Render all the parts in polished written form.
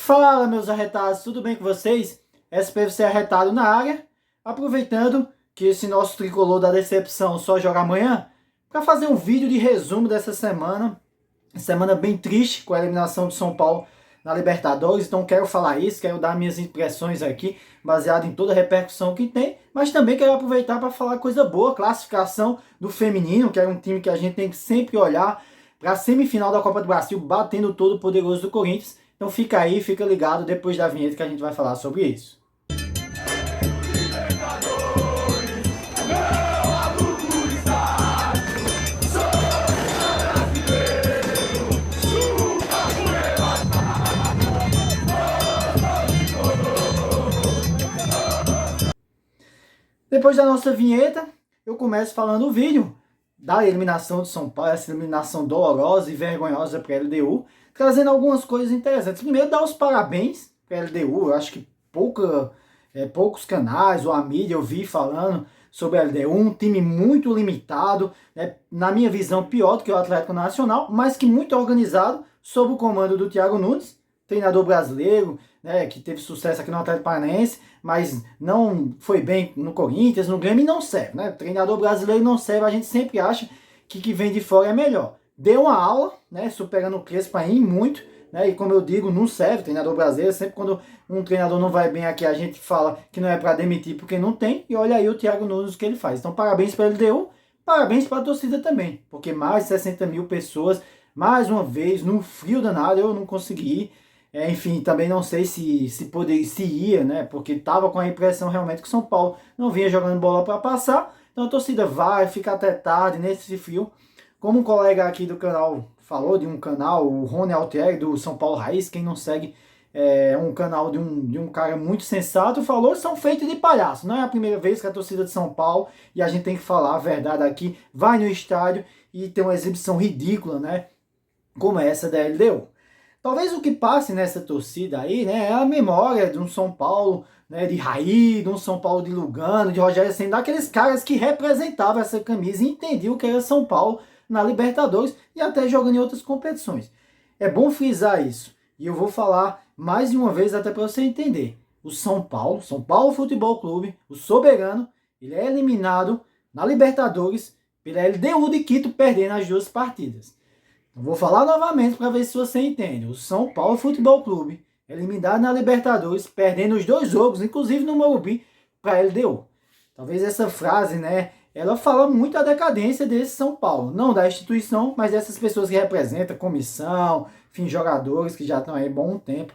Fala, meus arretados, tudo bem com vocês? SPFC Arretado na área, aproveitando que esse nosso tricolor da decepção só joga amanhã, para fazer um vídeo de resumo dessa semana bem triste com a eliminação do São Paulo na Libertadores. Então quero falar isso, quero dar minhas impressões aqui, baseado em toda a repercussão que tem, mas também quero aproveitar para falar coisa boa, classificação do feminino, que é um time que a gente tem que sempre olhar para a semifinal da Copa do Brasil, batendo todo o poderoso do Corinthians. Então fica aí, fica ligado depois da vinheta que a gente vai falar sobre isso. Depois da nossa vinheta, eu começo falando o vídeo da eliminação de São Paulo, essa eliminação dolorosa e vergonhosa para a LDU, trazendo algumas coisas interessantes. Primeiro, dar os parabéns para a LDU. Eu acho que poucos canais ou a mídia eu vi falando sobre a LDU, um time muito limitado, né, na minha visão pior do que o Atlético Nacional, mas que muito organizado, sob o comando do Thiago Nunes, treinador brasileiro, né, que teve sucesso aqui no Atlético Paranaense, mas não foi bem no Corinthians, no Grêmio, não serve, né? Treinador brasileiro não serve, a gente sempre acha que vem de fora é melhor. Deu uma aula, né, superando o Crespo aí muito, né, e como eu digo, não serve treinador brasileiro. Sempre quando um treinador não vai bem aqui, a gente fala que não é para demitir porque não tem, e olha aí o Thiago Nunes o que ele faz. Então parabéns para a LDU, parabéns para a torcida também, porque mais de 60 mil pessoas, mais uma vez, no frio danado, eu não consegui ir. Enfim, também não sei se ia, né? Porque estava com a impressão realmente que o São Paulo não vinha jogando bola para passar. Então a torcida vai, fica até tarde nesse frio. Como um colega aqui do canal falou, de um canal, o Rony Altieri, do São Paulo Raiz, quem não segue, é um canal de um cara muito sensato, falou, são feitos de palhaço. Não é a primeira vez que a torcida de São Paulo, e a gente tem que falar a verdade aqui, vai no estádio e tem uma exibição ridícula, né? Como essa da LDU. Talvez o que passe nessa torcida aí, né, é a memória de um São Paulo, né, de Raí, de um São Paulo de Lugano, de Rogério Ceni, daqueles caras que representavam essa camisa e entendiam o que era São Paulo na Libertadores e até jogando em outras competições. É bom frisar isso. E eu vou falar mais de uma vez até para você entender. O São Paulo Futebol Clube, o soberano, ele é eliminado na Libertadores pela LDU de Quito, perdendo as duas partidas. Vou falar novamente para ver se você entende. O São Paulo Futebol Clube, eliminado na Libertadores, perdendo os dois jogos, inclusive no Morumbi, para a LDU. Talvez essa frase, né, ela fala muito a decadência desse São Paulo. Não da instituição, mas dessas pessoas que representam, comissão, enfim, jogadores que já estão aí há bom tempo.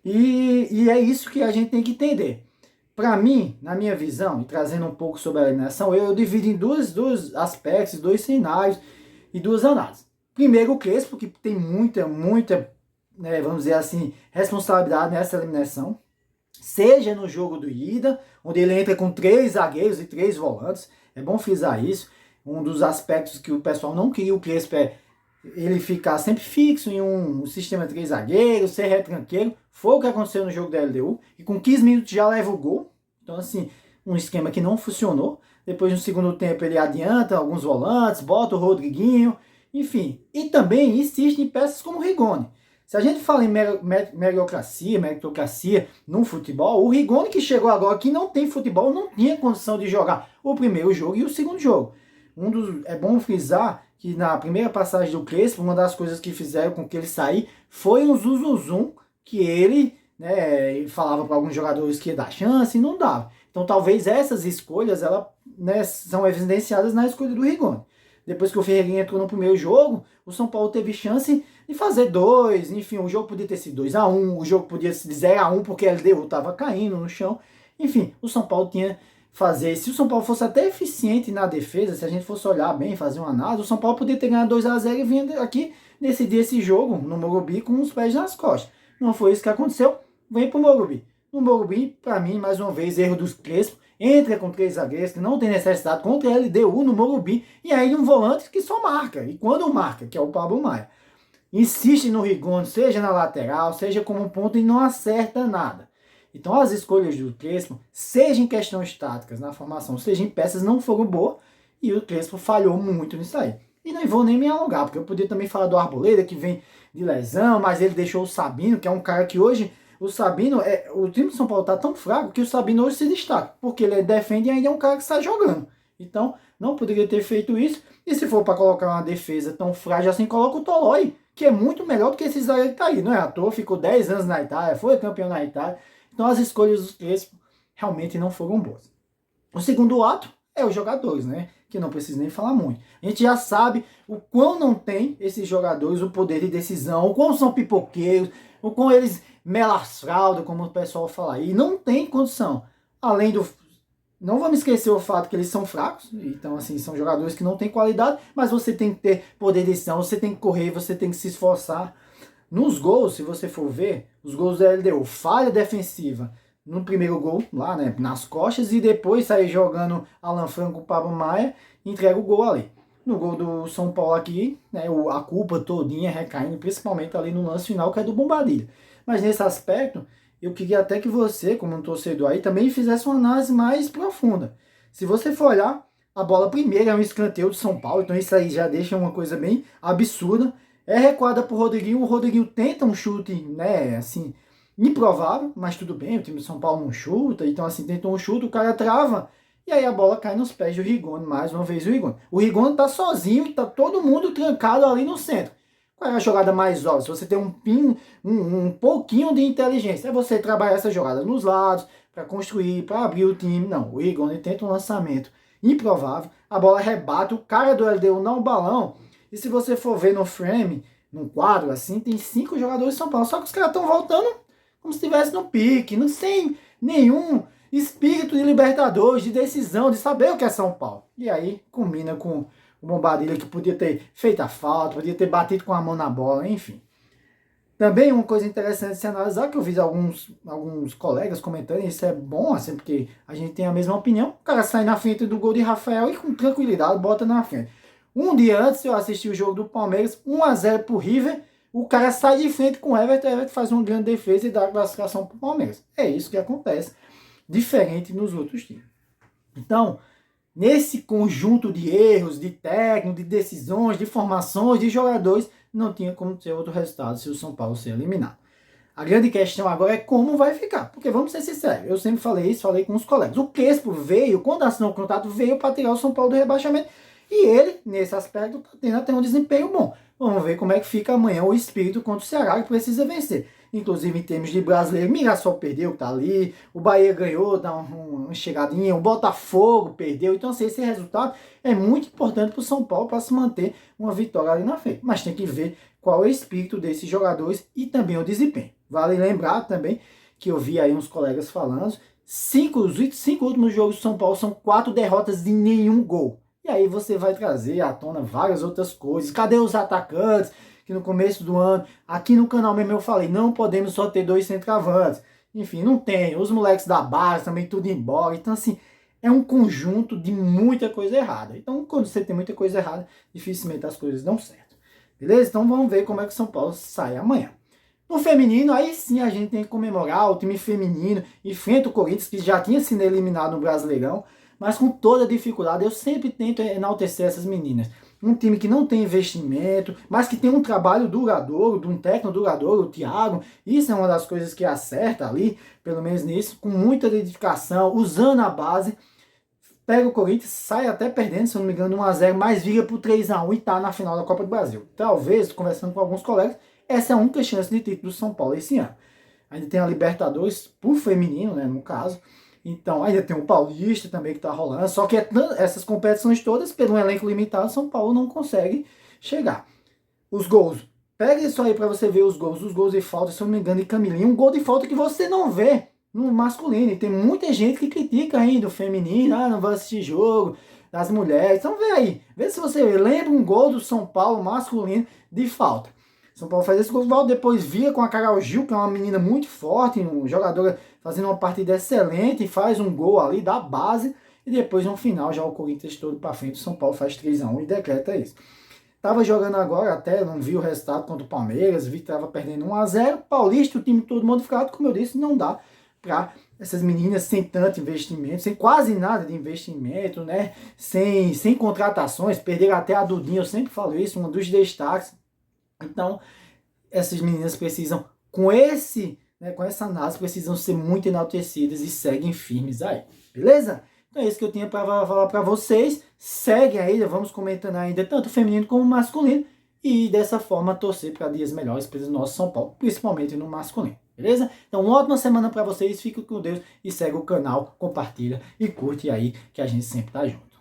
E é isso que a gente tem que entender. Para mim, na minha visão, e trazendo um pouco sobre a eliminação, eu divido em dois aspectos, dois cenários e duas análises. Primeiro o Crespo, que tem muita, né, vamos dizer assim, responsabilidade nessa eliminação. Seja no jogo do ida, onde ele entra com 3 zagueiros e 3 volantes. É bom frisar isso. Um dos aspectos que o pessoal não queria o Crespo é ele ficar sempre fixo em um sistema de 3 zagueiros, ser retranqueiro. Foi o que aconteceu no jogo da LDU. E com 15 minutos já leva o gol. Então, assim, um esquema que não funcionou. Depois, no segundo tempo, ele adianta alguns volantes, bota o Rodriguinho. Enfim, e também insiste em peças como o Rigoni. Se a gente fala em meritocracia no futebol, o Rigoni que chegou agora, que não tem futebol, não tinha condição de jogar o primeiro jogo e o segundo jogo. É bom frisar que na primeira passagem do Crespo, uma das coisas que fizeram com que ele saísse foi um zum que ele, né, falava para alguns jogadores que ia dar chance e não dava. Então talvez essas escolhas né, são evidenciadas na escolha do Rigoni. Depois que o Ferreirinha entrou no primeiro jogo, o São Paulo teve chance de fazer 2, enfim, o jogo podia ter sido 2-1, o jogo podia ser 0-1 porque a LDU estava caindo no chão. Enfim, o São Paulo tinha fazer. Se o São Paulo fosse até eficiente na defesa, se a gente fosse olhar bem, fazer uma análise, o São Paulo poderia ter ganhado 2-0 e vir aqui decidir esse jogo no Morumbi com os pés nas costas. Não foi isso que aconteceu, vem pro Morumbi. No Morumbi, para mim, mais uma vez, erro dos Crespo. Entra com 3 zagueiros, que não tem necessidade, contra a LDU no Morumbi, e aí um volante que só marca, e quando marca, que é o Pablo Maia. Insiste no Rigoni, seja na lateral, seja como ponto, e não acerta nada. Então as escolhas do Crespo, seja em questões táticas, na formação, seja em peças, não foram boas, e o Crespo falhou muito nisso aí. E não vou nem me alongar, porque eu podia também falar do Arboleda, que vem de lesão, mas ele deixou o Sabino, que é um cara que hoje o Sabino, o time de São Paulo tá tão fraco que o Sabino hoje se destaca, porque ele defende e ainda é um cara que sai jogando. Então, não poderia ter feito isso. E se for para colocar uma defesa tão frágil assim, coloca o Tolói, que é muito melhor do que esse zagueiro que tá aí. Não é à toa, ficou 10 anos na Itália, foi campeão na Itália. Então, as escolhas dos Crespo realmente não foram boas. O segundo ato é os jogadores, né? Que não preciso nem falar muito. A gente já sabe o quão não tem esses jogadores o poder de decisão, o quão são pipoqueiros, o quão eles melasfraldam, como o pessoal fala aí. Não tem condição. Além do... Não vamos esquecer o fato que eles são fracos. Então, assim, são jogadores que não têm qualidade, mas você tem que ter poder de decisão, você tem que correr, você tem que se esforçar. Nos gols, se você for ver, os gols da LDU, falha defensiva no primeiro gol, lá, né, nas costas, e depois sair jogando Alan Franco, Pablo Maia, entrega o gol ali. No gol do São Paulo aqui, né, a culpa todinha recaindo, principalmente ali no lance final, que é do Bombadilha. Mas nesse aspecto, eu queria até que você, como um torcedor aí, também fizesse uma análise mais profunda. Se você for olhar, a bola primeiro é um escanteio do São Paulo, então isso aí já deixa uma coisa bem absurda. É recuada pro Rodriguinho, o Rodriguinho tenta um chute, né, assim, improvável, mas tudo bem, o time de São Paulo não chuta, então assim, tentou um chute, o cara trava, e aí a bola cai nos pés do Rigoni, mais uma vez o Rigoni. O Rigoni tá sozinho e tá todo mundo trancado ali no centro. Qual é a jogada mais óbvia? Se você tem um pouquinho de inteligência, é você trabalhar essa jogada nos lados, para construir, para abrir o time. Não, o Rigoni tenta um lançamento improvável, a bola rebate, o cara do LDU não o balão, e se você for ver no frame, num quadro assim, tem 5 jogadores de São Paulo, só que os caras estão voltando como se estivesse no pique, não sem nenhum espírito de Libertadores, de decisão, de saber o que é São Paulo. E aí combina com o Bombadilha, que podia ter feito a falta, podia ter batido com a mão na bola, enfim. Também uma coisa interessante de se analisar, que eu vi alguns colegas comentando, e isso é bom, assim, porque a gente tem a mesma opinião, o cara sai na frente do gol de Rafael e com tranquilidade bota na frente. Um dia antes eu assisti o jogo do Palmeiras, 1-0 pro River, o cara sai de frente com o Everton, o Everton faz uma grande defesa e dá a classificação pro Palmeiras. É isso que acontece, diferente nos outros times. Então, nesse conjunto de erros, de técnico, de decisões, de formações, de jogadores, não tinha como ter outro resultado se o São Paulo ser eliminado. A grande questão agora é como vai ficar. Porque vamos ser sinceros, eu sempre falei isso, falei com os colegas. O Crespo veio, quando assinou o contrato, veio para tirar o São Paulo do rebaixamento. E ele, nesse aspecto, está tendo até um desempenho bom. Vamos ver como é que fica amanhã o espírito contra o Ceará, que precisa vencer. Inclusive em termos de brasileiro, Mirassol perdeu, tá ali. O Bahia ganhou, dá uma chegadinha. O Botafogo perdeu. Então, assim, esse resultado é muito importante para o São Paulo para se manter uma vitória ali na frente. Mas tem que ver qual é o espírito desses jogadores e também o desempenho. Vale lembrar também que eu vi aí uns colegas falando, os 5 últimos jogos do São Paulo são 4 derrotas de nenhum gol. E aí você vai trazer à tona várias outras coisas. Cadê os atacantes? Que no começo do ano, aqui no canal mesmo eu falei, não podemos só ter 2 centroavantes. Enfim, não tem. Os moleques da base também tudo embora. Então, assim, é um conjunto de muita coisa errada. Então, quando você tem muita coisa errada, dificilmente as coisas dão certo. Beleza? Então, vamos ver como é que o São Paulo sai amanhã. No feminino, aí sim a gente tem que comemorar o time feminino, enfrenta o Corinthians, que já tinha sido eliminado no Brasileirão, mas com toda dificuldade, eu sempre tento enaltecer essas meninas. Um time que não tem investimento, mas que tem um trabalho duradouro, de um técnico duradouro, o Thiago. Isso é uma das coisas que acerta ali, pelo menos nisso, com muita dedicação, usando a base. Pega o Corinthians, sai até perdendo, se eu não me engano, 1-0, mas vira pro 3-1 e tá na final da Copa do Brasil. Talvez, conversando com alguns colegas, essa é a única chance de título do São Paulo esse ano. Ainda tem a Libertadores, por feminino, né, no caso. Então, ainda tem o Paulista também que está rolando. Só que essas competições todas, pelo elenco limitado, São Paulo não consegue chegar. Os gols. Pega isso aí para você ver os gols. Os gols de falta, se eu não me engano, de Camilinha. Um gol de falta que você não vê no masculino. E tem muita gente que critica ainda o feminino. Ah, não vai assistir jogo das mulheres. Então vê aí. Vê se você lembra um gol do São Paulo masculino de falta. São Paulo faz esse gol, depois via com a Carol Gil, que é uma menina muito forte, um jogador fazendo uma partida excelente, faz um gol ali da base, e depois no final já o Corinthians todo para frente, o São Paulo faz 3-1 e decreta isso. Tava jogando agora até, não vi o resultado contra o Palmeiras, vi que tava perdendo 1-0, Paulista, o time todo modificado, como eu disse, não dá para essas meninas sem tanto investimento, sem quase nada de investimento, né, sem contratações, perderam até a Dudinha, eu sempre falo isso, um dos destaques. Então, essas meninas precisam, com esse né, com essa análise, precisam ser muito enaltecidas e seguem firmes aí, beleza? Então é isso que eu tinha para falar para vocês. Seguem aí, vamos comentando ainda tanto feminino como masculino, e dessa forma torcer para dias melhores para o nosso São Paulo, principalmente no masculino, beleza? Então uma ótima semana para vocês, fiquem com Deus e segue o canal, compartilha e curte aí, que a gente sempre tá junto.